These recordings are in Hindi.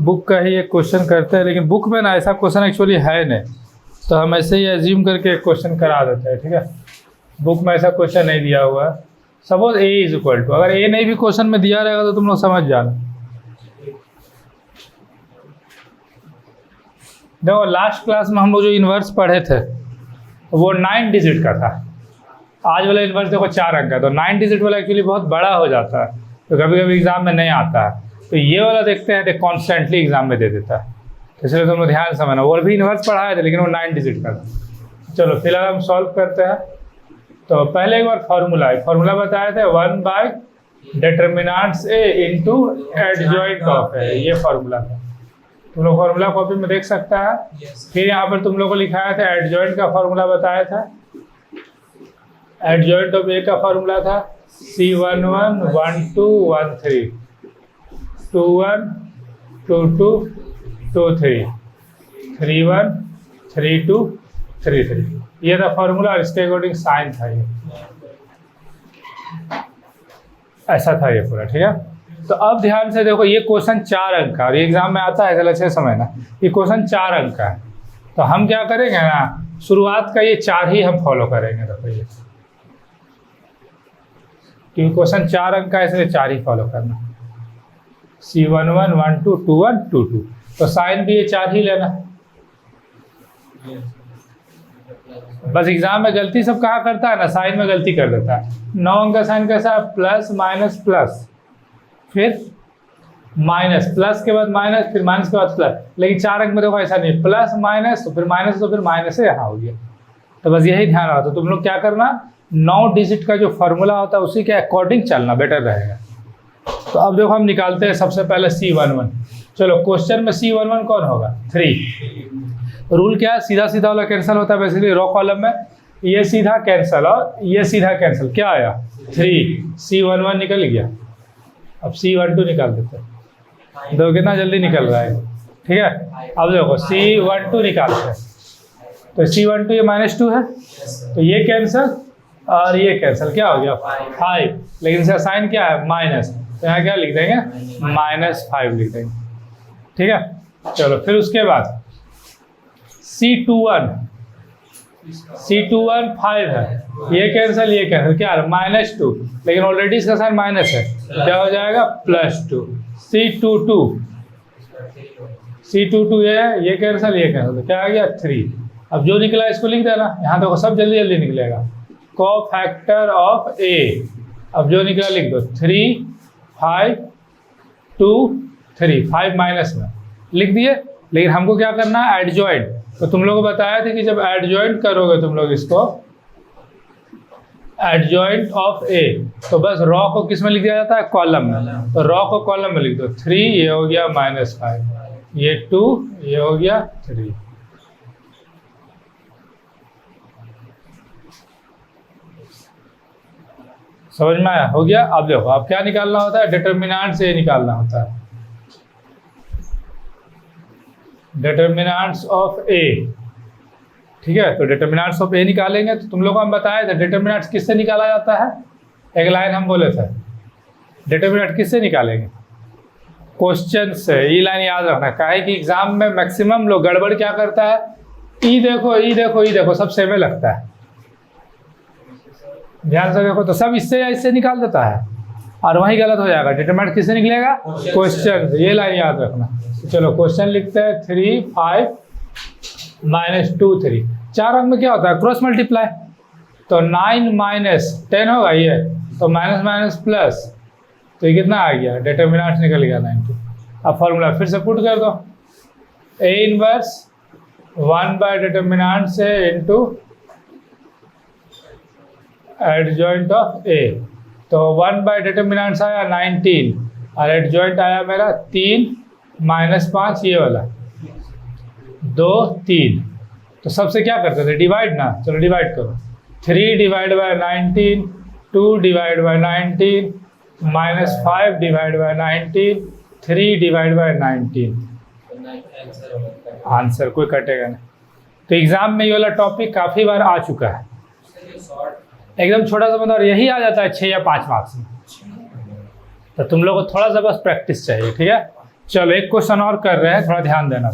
बुक का ही एक क्वेश्चन करते हैं, लेकिन बुक में ना ऐसा क्वेश्चन एक्चुअली है नहीं, तो हम ऐसे ही एज्यूम करके एक क्वेश्चन करा देते हैं। ठीक है, बुक में ऐसा क्वेश्चन नहीं दिया हुआ है। Suppose A is equal to, अगर ए नहीं भी क्वेश्चन में दिया रहेगा तो तुम लोग समझ जाना। देखो लास्ट क्लास में हम लोग जो इन्वर्स पढ़े थे वो 9 डिजिट का था। आज वाला इन्वर्स देखो 4 अंक का, तो 9 डिजिट वाला एक्चुअली बहुत बड़ा हो जाता है, तो कभी कभी एग्जाम में नहीं आता है। तो ये वाला देखते हैं तो कॉन्स्टेंटली एग्जाम में दे देता है, तो इसलिए तुम लोग ध्यान समझना। वो भी इन्वर्स पढ़ाया था लेकिन वो 9 डिजिट का था। चलो फिलहाल हम सॉल्व करते हैं। तो पहले एक बार फॉर्मूला बताए थे 1 by determinants A into adjoint of A, ये फॉर्मूला था। तुम लोग फॉर्मूला कॉपी में देख सकता है। फिर यहाँ पर तुम लोग को लिखाया था एडजॉइंट का फॉर्मूला बताया था। एडजॉइंट ऑफ ए का फॉर्मूला था C11 12 13 21 22 23 31 32 33, ये था फॉर्मूला और इसके अकॉर्डिंग साइन था ये, ऐसा था ये पूरा। ठीक है, तो अब ध्यान से देखो, ये क्वेश्चन 4 अंक का और ये एग्जाम में आता है, चलो अच्छे समझना। ये क्वेश्चन 4 अंक का है, तो हम क्या करेंगे ना, शुरुआत का ये 4 ही हम फॉलो करेंगे। देखो ये क्योंकि क्वेश्चन 4 अंक का है इसलिए 4 ही फॉलो करना। C11 12 21 22, तो साइन भी ये 4 ही लेना। बस एग्जाम में गलती सब कहाँ करता है ना, साइन में गलती कर देता है। 9 अंक का साइन कैसा है, प्लस माइनस प्लस, फिर माइनस, प्लस के बाद माइनस, फिर माइनस के बाद प्लस। लेकिन 4 अंक में देखो ऐसा नहीं, प्लस माइनस तो फिर माइनस, तो फिर माइनस से यहाँ हो गया। तो बस यही ध्यान रखो। तो तुम लोग क्या करना, 9 डिजिट का जो फॉर्मूला होता है उसी के अकॉर्डिंग चलना, बेटर रहेगा। तो अब देखो हम निकालते हैं सबसे पहले C11। चलो क्वेश्चन में C11 कौन होगा, 3। रूल क्या है, सीधा सीधा वाला कैंसिल होता है। बेसिकली रो कॉलम में ये सीधा कैंसिल और ये सीधा कैंसिल, क्या आया 3, C11 निकल गया। अब C12 निकाल देते हैं, देखो कितना जल्दी निकल रहा है। ठीक है, अब देखो C12 निकालते हैं, तो C12 ये -2 है, तो ये कैंसिल और ये कैंसिल, क्या हो गया 5। लेकिन इसका साइन क्या है माइनस, तो यहाँ क्या लिख देंगे -5 लिख देंगे। ठीक है, चलो फिर उसके बाद C21 5 है, ये कैंसिल ये कैंसिल, क्या है -2, लेकिन ऑलरेडी इसका साइन माइनस है, क्या हो जाएगा +2। C22 ये कैंसिल ये कैंसिल, तो क्या आ गया 3। अब जो निकला इसको लिख देना, यहाँ देखो सब जल्दी जल्दी निकलेगा। कोफैक्टर ऑफ ए, अब जो निकला लिख दो 3 5 2 3, 5 माइनस में लिख दिए। लेकिन हमको क्या करना है, एडजॉइंट। तो तुम लोगों को बताया था कि जब एडजॉइंट करोगे तुम लोग इसको, एडजॉइंट ऑफ ए, तो बस रॉ को किस में लिख दिया जाता है, कॉलम में। तो रॉ को कॉलम में लिख दो, 3 ये हो गया -5, ये 2 ये हो गया 3। समझ में आया, हो गया। अब देखो अब क्या निकालना होता है, डिटर्मिनेंट से निकालना होता है, डिटर्मिनेंट्स ऑफ ए। ठीक है, तो डिटर्मिनेंट्स ऑफ ए निकालेंगे। तो तुम लोग को हम बताए थे डिटर्मिनेंट्स किससे निकाला जाता है, एक लाइन हम बोले थे, डिटर्मिनेंट किससे निकालेंगे, क्वेश्चन से। ये लाइन याद रखना, काहे कि एग्जाम में मैक्सिमम लोग गड़बड़ क्या करता है, ई देखो ई देखो ई देखो, सब सेम लगता है। ध्यान से देखो, तो सब इससे या इससे निकाल देता है और वही गलत हो जाएगा। डिटरमिनेंट किससे निकलेगा, क्वेश्चन से। ये लाइन याद रखना। चलो क्वेश्चन लिखते हैं 3 5 -2 3। 4 अंक में क्या होता है, क्रॉस मल्टीप्लाई, तो 9 - 10 होगा ये, तो माइनस माइनस प्लस, तो ये कितना आ गया, डिटरमिनेंट निकल गया 90। अब फॉर्मूला फिर से पुट कर दो, A इनवर्स 1 बाय डिटरमिनेंट से इंटू एडजॉइंट ऑफ ए। तो 1 बाय डिटर्मिनेंट्स आया 19 और एडजॉइंट आया मेरा 3 -5, ये वाला 2 3। तो सबसे क्या करते थे, डिवाइड ना। चलो डिवाइड करो, 3 divide by 19, 2 divide by 19, -5 divide by 19, 3 divide by 19। Answer कोई कटेगा नहीं। तो एग्जाम में ये वाला टॉपिक काफ़ी बार आ चुका है, एकदम छोटा सा मतलब यही आ जाता है 6 या 5 मार्क्स में। तो तुम लोग को थोड़ा सा बस प्रैक्टिस चाहिए। ठीक है, चलो एक क्वेश्चन और कर रहे हैं, थोड़ा ध्यान देना।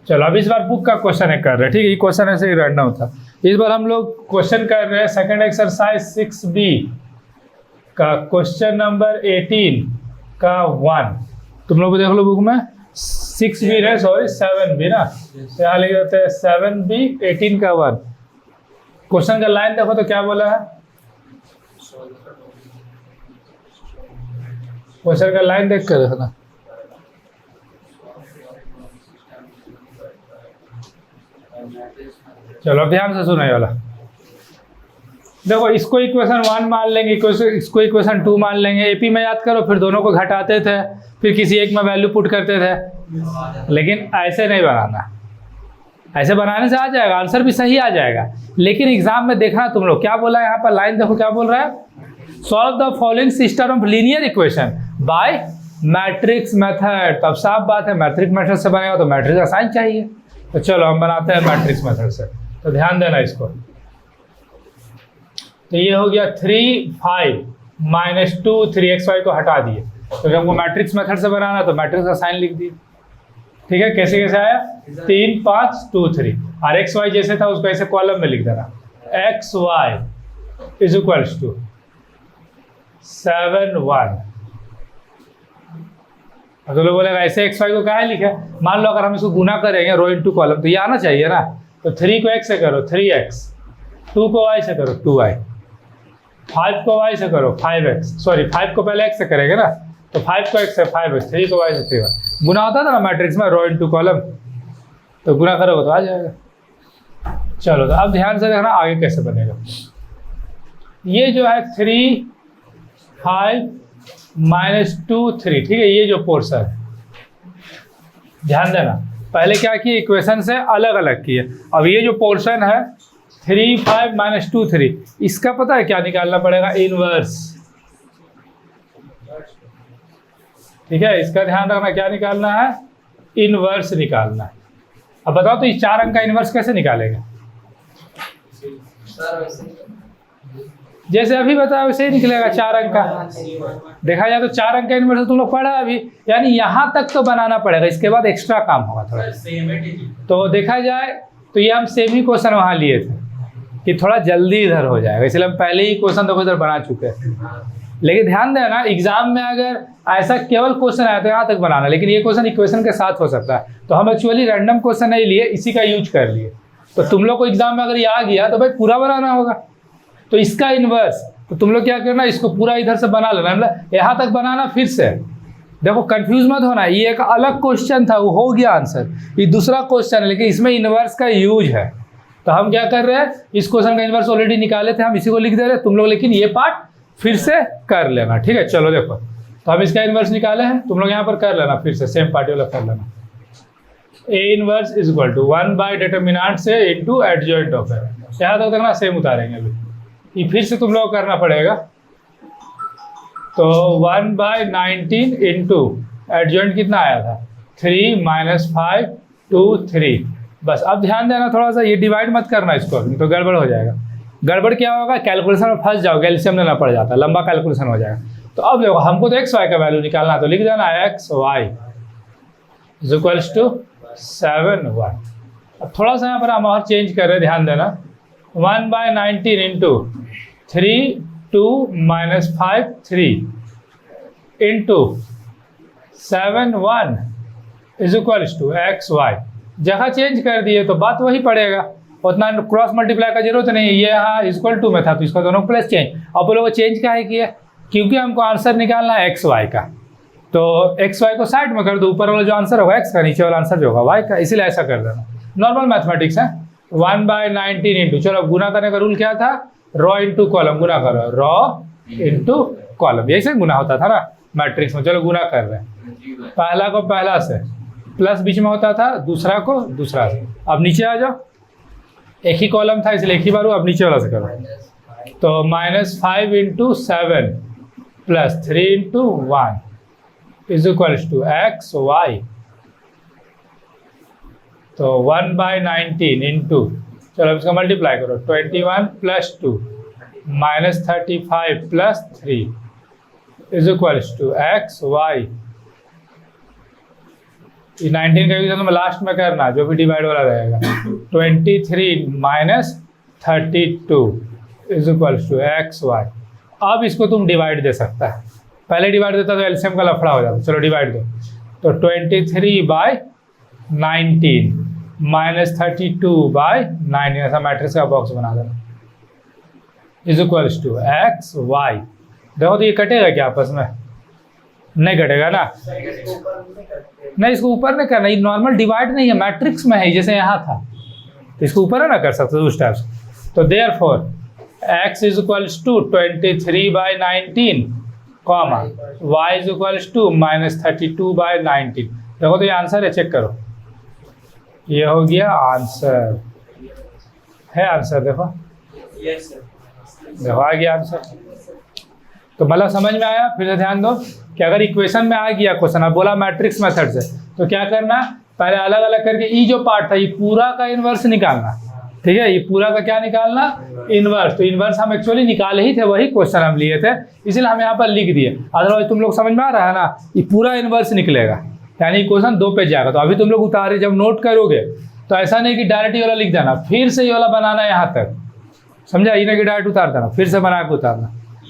चलो अब इस बार बुक का क्वेश्चन कर रहे हैं, ठीक है, ये क्वेश्चन ऐसे ही रैंडम था। इस बार हम लोग क्वेश्चन कर रहे हैं सेकंड एक्सरसाइज 6B का क्वेश्चन नंबर 18 का 1। तुम लोग देख लो बुक में 6B है, सॉरी 7B ना, यहाँ लिख देते हैं 7B 18 का 1। क्वेश्चन का लाइन देखो तो क्या बोला है, क्वेश्चन का लाइन देख कर देखना। चलो ध्यान से सुनो ये वाला। देखो इसको इक्वेशन 1 मान लेंगे, इसको इक्वेशन 2 मान लेंगे। एपी में याद करो, फिर दोनों को घटाते थे, फिर किसी एक में वैल्यू पुट करते थे। लेकिन ऐसे नहीं बनाना, ऐसे बनाने से आ जाएगा, आंसर भी सही आ जाएगा। लेकिन एग्जाम में देखना तुम लोग क्या बोला है, यहाँ पर लाइन देखो क्या बोल रहा है, solve the following system of linear equation by matrix method. तब साफ बात है मैट्रिक्स मेथड से बनेगा तो मैट्रिक्स का साइन चाहिए। तो चलो हम बनाते हैं मैट्रिक्स मेथड से, तो ध्यान देना इसको। तो ये हो गया 3 5 -2 3xy को हटा दिए, तो हमको मैट्रिक्स मेथड से बनाना तो मैट्रिक्स का साइन लिख दिए। ठीक है, कैसे कैसे आया 3 5 2 3, और xy जैसे था उसको ऐसे कॉलम में लिख देना, xy इज इक्वल्स टू 7 1। अब तो लोग बोलेगा ऐसे xy को कहाँ लिखा है, मान लो अगर हम इसको गुना करेंगे रो इनटू कॉलम तो ये आना चाहिए ना। तो 3 को x से करो 3x, 2 को y से करो 2y, 5 को y से करो 5x, सॉरी 5 को पहले x से करेंगे ना, तो 5 को x से 5x, 3 को y से 3y। गुना होता था ना मैट्रिक्स में रो इनटू कॉलम, तो गुना करोगे तो आ जाएगा। चलो तो अब ध्यान से देखना आगे कैसे बनेगा। ये जो है 3 5 -2 3, ठीक है, ये जो पोर्शन है ध्यान देना, पहले क्या किए इक्वेशन से अलग अलग किए। अब ये जो पोर्शन है 3 5 -2 3, इसका पता है क्या निकालना पड़ेगा, इनवर्स। ठीक है, इसका ध्यान रखना, क्या निकालना है, इनवर्स निकालना है। अब बताओ तो इस 4 अंक का इनवर्स कैसे निकालेंगे, जैसे अभी बताया वैसे ही निकलेगा 4 अंक का। देखा जाए तो 4 अंक का इनवर्स तुम लोग पढ़ा अभी, यानी यहाँ तक तो बनाना पड़ेगा, इसके बाद एक्स्ट्रा काम होगा थोड़ा। तो देखा जाए तो ये हम सेम ही क्वेश्चन वहाँ लिए थे कि थोड़ा जल्दी इधर हो जाएगा, इसलिए हम पहले ही क्वेश्चन तो इधर बना चुके हैं। लेकिन ध्यान देना एग्जाम में अगर ऐसा केवल क्वेश्चन आया तो यहाँ तक बनाना, लेकिन ये क्वेश्चन इक्वेशन के साथ हो सकता है, तो हम एक्चुअली रैंडम क्वेश्चन नहीं लिए, इसी का यूज कर लिए। तो तुम लोग को एग्जाम में अगर ये आ गया तो भाई पूरा बनाना होगा, तो इसका इन्वर्स, तो तुम लोग क्या करना, इसको पूरा इधर से बना लेना, मतलब यहाँ तक बनाना। फिर से देखो कंफ्यूज मत होना, ये एक अलग क्वेश्चन था, वो हो गया आंसर, ये दूसरा क्वेश्चन है, लेकिन इसमें इन्वर्स का यूज है। तो हम क्या कर रहे हैं, इस क्वेश्चन का इन्वर्स ऑलरेडी निकाले थे, हम इसी को लिख दे रहे हैं, तुम लोग लेकिन ये पार्ट फिर से कर लेना। ठीक है, चलो देखो, तो हम इसका इन्वर्स निकाले हैं, तुम लोग यहाँ पर कर लेना, फिर से सेम पार्ट वाला कर लेना। A inverse is equal to 1 by determinant से इनटू एडजॉइंट ऑफ है, यहाँ तक देखना सेम उतारेंगे अभी, ये फिर से तुम लोग करना पड़ेगा। तो 1 बाय 19 इंटू एडजॉइंट कितना आया था 3 -5 2 3। बस अब ध्यान देना थोड़ा सा, ये डिवाइड मत करना इसको, तो गड़बड़ हो जाएगा। गड़बड़ क्या होगा, कैलकुलेशन में फंस जाओगे, एलसीएम लेना पड़ जाता है, लंबा कैलकुलेशन हो जाएगा। तो अब देखो हमको तो एक्स वाई का वैल्यू निकालना है, तो लिख देना x y is equals to 7 1। अब थोड़ा सा यहाँ पर हम और चेंज कर रहे हैं, ध्यान देना। 1 by 19 into 3 2 -5 3 into 7 1 is equals to x y. जगह चेंज कर दिए तो बात वही पड़ेगा, उतना क्रॉस मल्टीप्लाई का जरूरत नहीं है, ये यहाँ इक्वल टू में था तो इसका दोनों प्लस चेंज। अब वो लोग चेंज क्या है किया, क्योंकि हमको आंसर निकालना है एक्स वाई का, तो एक्स वाई को साइड में कर दो, ऊपर वाला जो आंसर होगा एक्स का, नीचे वाला आंसर जो होगा वाई का, इसीलिए ऐसा कर देना। नॉर्मल मैथमेटिक्स है। 1 बाय 19 इंटू, चलो गुना करने का रूल क्या था, रॉ इंटू कॉलम, गुना करो रॉ इंटू कॉलम, यही से गुना होता था ना मैट्रिक्स में। चलो गुना कर रहे हैं, पहला को पहला से, प्लस बीच में होता था, दूसरा को दूसरा से। अब नीचे आ जाओ, एक ही कॉलम था इसलिए एक ही बार हुआ, अब नीचे वाला से करो। तो -5 into 7 plus 3 into 1 is equals to x y. तो 1 बाय 19 इंटू, चलो इसका मल्टीप्लाई करो, 21 plus 2 -35 plus 3 is equals to x y, 19 का यूज तुम्हें लास्ट में करना, जो भी डिवाइड वाला रहेगा, 23 minus 32 is equals to x y. अब इसको तुम डिवाइड दे सकता है, पहले डिवाइड देता तो एलसीएम का लफड़ा हो जाता। चलो डिवाइड दो, तो 23/19 माइनस 32/19, ऐसा मैट्रिक्स का बॉक्स बना देना, is equals to x y. देखो तो ये कटेगा क्या आपस में? नहीं कटेगा ना, नहीं इसको ऊपर नहीं करना, ये नॉर्मल डिवाइड नहीं है, मैट्रिक्स में है, जैसे यहाँ था, तो इसको ऊपर है ना कर सकते उस टाइप से। तो therefore x is equals to 23/19 comma y is equals to minus 32/19। देखो तो ये आंसर है, चेक करो, ये हो गया आंसर, है आंसर, देखो देखो आ गया आंसर। तो मतलब समझ में आया? फिर से ध्यान दो कि अगर इक्वेशन में आ गया क्वेश्चन, अब बोला मैट्रिक्स मेथड से, तो क्या करना, पहले अलग अलग करके ये जो पार्ट था ये पूरा का इन्वर्स निकालना, ठीक है, ये पूरा का क्या निकालना, इन्वर्स। तो इन्वर्स हम एक्चुअली निकाले ही थे, वही क्वेश्चन हम लिए थे, इसलिए हम यहाँ पर लिख दिए। अदरवाइज तुम लोग समझ में आ रहा है ना, ये पूरा इन्वर्स निकलेगा, यानी क्वेश्चन 2 पे जाएगा। तो अभी तुम लोग उतारे जब नोट करोगे तो ऐसा नहीं कि डायरेक्ट ये वाला लिख देना, फिर से ये वाला बनाना यहाँ तक, समझा, ये नहीं कि डायरेक्ट उतार देना, फिर से बना के उतारना।